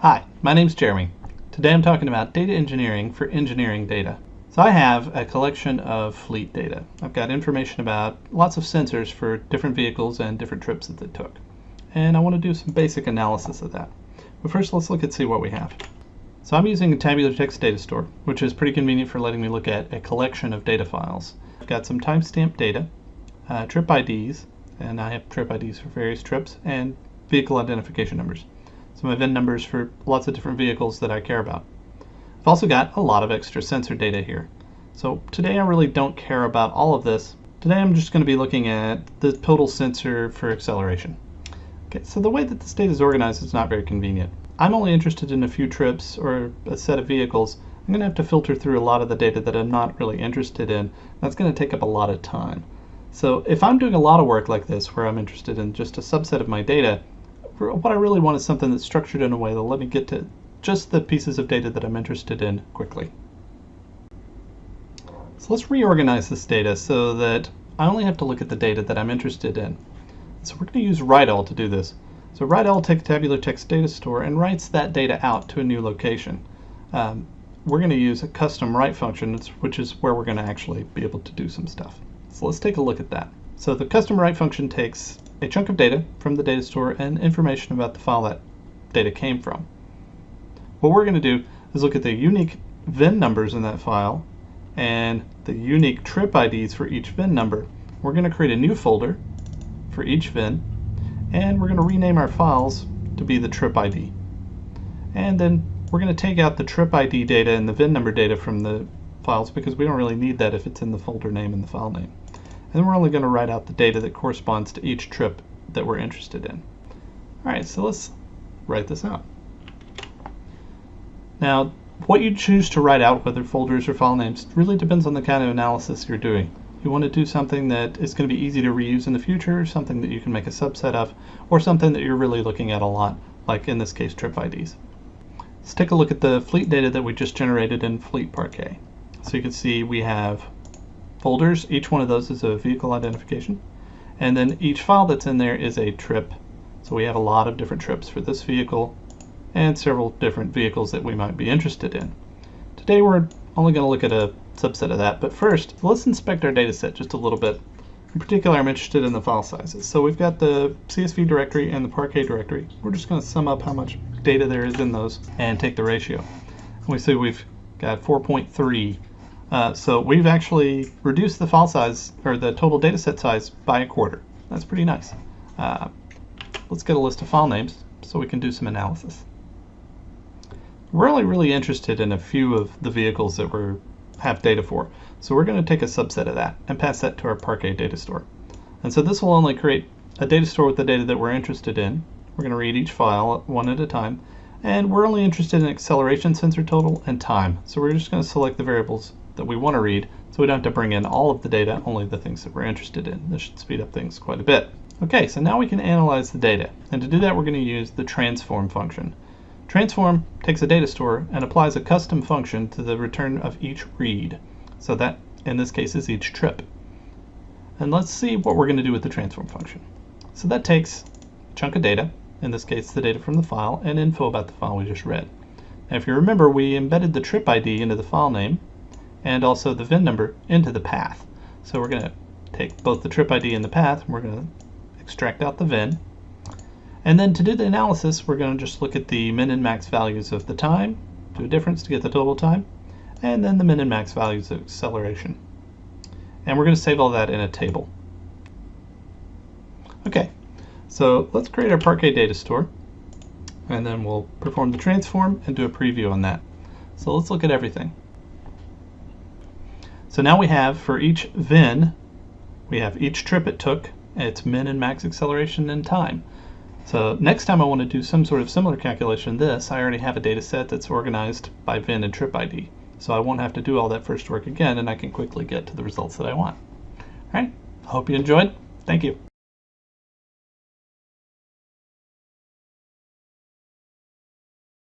Hi, my name's Jeremy. Today I'm talking about data engineering for engineering data. So I have a collection of fleet data. I've got information about lots of sensors for different vehicles and different trips that they took. And I want to do some basic analysis of that. But first let's look and see what we have. So I'm using a tabular text data store, which is pretty convenient for letting me look at a collection of data files. I've got some timestamp data, trip IDs, and I have trip IDs for various trips, and vehicle identification numbers. So my VIN numbers for lots of different vehicles that I care about. I've also got a lot of extra sensor data here. So today I really don't care about all of this. Today I'm just going to be looking at the total sensor for acceleration. Okay, so the way that this data is organized is not very convenient. I'm only interested in a few trips or a set of vehicles. I'm going to have to filter through a lot of the data that I'm not really interested in. That's going to take up a lot of time. So if I'm doing a lot of work like this where I'm interested in just a subset of my data, what I really want is something that's structured in a way that'll let me get to just the pieces of data that I'm interested in quickly. So let's reorganize this data so that I only have to look at the data that I'm interested in. So we're going to use write-all to do this. So write-all takes tabular text data store and writes that data out to a new location. We're going to use a custom write function, which is where we're going to actually be able to do some stuff. So let's take a look at that. So the custom write function takes a chunk of data from the data store and information about the file that data came from. What we're going to do is look at the unique VIN numbers in that file and the unique trip IDs for each VIN number. We're going to create a new folder for each VIN, and we're going to rename our files to be the trip ID. And then we're going to take out the trip ID data and the VIN number data from the files because we don't really need that if it's in the folder name and the file name. And then we're only going to write out the data that corresponds to each trip that we're interested in. All right, so let's write this out. Now, what you choose to write out, whether folders or file names, really depends on the kind of analysis you're doing. You want to do something that is going to be easy to reuse in the future, something that you can make a subset of, or something that you're really looking at a lot, like in this case, trip IDs. Let's take a look at the fleet data that we just generated in Fleet Parquet. So you can see we have folders. Each one of those is a vehicle identification, and then each file that's in there is a trip. So we have a lot of different trips for this vehicle and several different vehicles that we might be interested in. Today we're only going to look at a subset of that, but first let's inspect our data set just a little bit. In particular, I'm interested in the file sizes. So we've got the CSV directory and the Parquet directory. We're just going to sum up how much data there is in those and take the ratio. And we see we've got 4.3. So we've actually reduced the file size, or the total data set size, by a quarter. That's pretty nice. Let's get a list of file names so we can do some analysis. We're only really interested in a few of the vehicles that we have data for. So we're going to take a subset of that and pass that to our Parquet data store. And so this will only create a data store with the data that we're interested in. We're going to read each file one at a time. And we're only interested in acceleration, sensor total, and time. So we're just going to select the variables that we want to read, so we don't have to bring in all of the data, only the things that we're interested in. This should speed up things quite a bit. Okay, so now we can analyze the data. And to do that, we're going to use the transform function. Transform takes a data store and applies a custom function to the return of each read. So that, in this case, is each trip. And let's see what we're going to do with the transform function. So that takes a chunk of data, in this case the data from the file, and info about the file we just read. Now if you remember, we embedded the trip ID into the file name and also the VIN number into the path. So we're going to take both the trip ID and the path, and we're going to extract out the VIN. And then to do the analysis, we're going to just look at the min and max values of the time, do a difference to get the total time, and then the min and max values of acceleration. And we're going to save all that in a table. Okay, so let's create our Parquet data store, and then we'll perform the transform and do a preview on that. So let's look at everything. So now we have, for each VIN, we have each trip it took, its min and max acceleration and time. So next time I want to do some sort of similar calculation to this, I already have a data set that's organized by VIN and trip ID. So I won't have to do all that first work again, and I can quickly get to the results that I want. All right, I hope you enjoyed. Thank you.